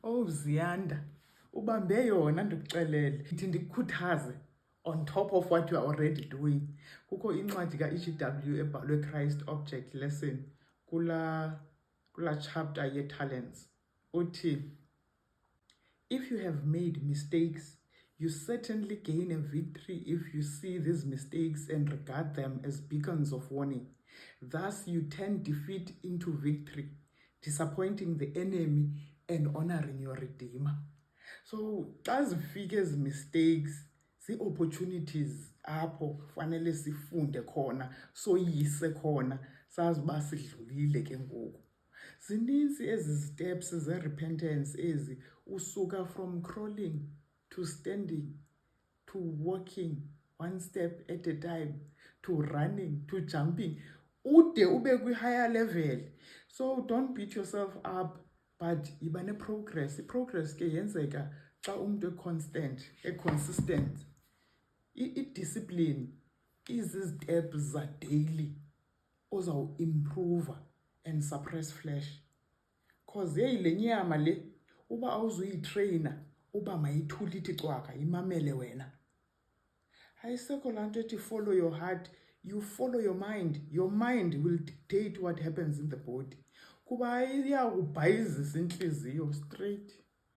Oh Ziyanda, ubambe yona ndikuxelele. Ithi ndikukhuthaze on top of what you are already doing. Kukho incwadi ka-EGW ebhalwe Christ Object Lesson kula chapter ye-talents. Uthi, if you have made mistakes, you certainly gain a victory if you see these mistakes and regard them as beacons of warning. Thus you turn defeat into victory, disappointing the enemy and honoring your Redeemer. So, xa zifike ezi mistakes, zii-opportunities apho fanele sifunde khona, soyise khona, sazi uba sidlulile ke ngoku. Zininzi ezi steps ze-repentance ezi, usuka from crawling to standing to walking one step at a time to running to jumping, ude ube kwi-higher level. So don't beat yourself up, but yiba ne-progress. I-progress ke yenzeka xa umntu e-consistent. I-discipline iziziteps za-daily ozawuimprova and suppress flesh. Cause yeyi le nyama le, uba awuzuyitreyina uba mayithule ithi cwaka, imamele wena. Ayisekho laa nto ethi follow your heart, you follow your mind. Your mind will dictate what happens in the body. Kuba iyakubhayizisa intliziyo straight.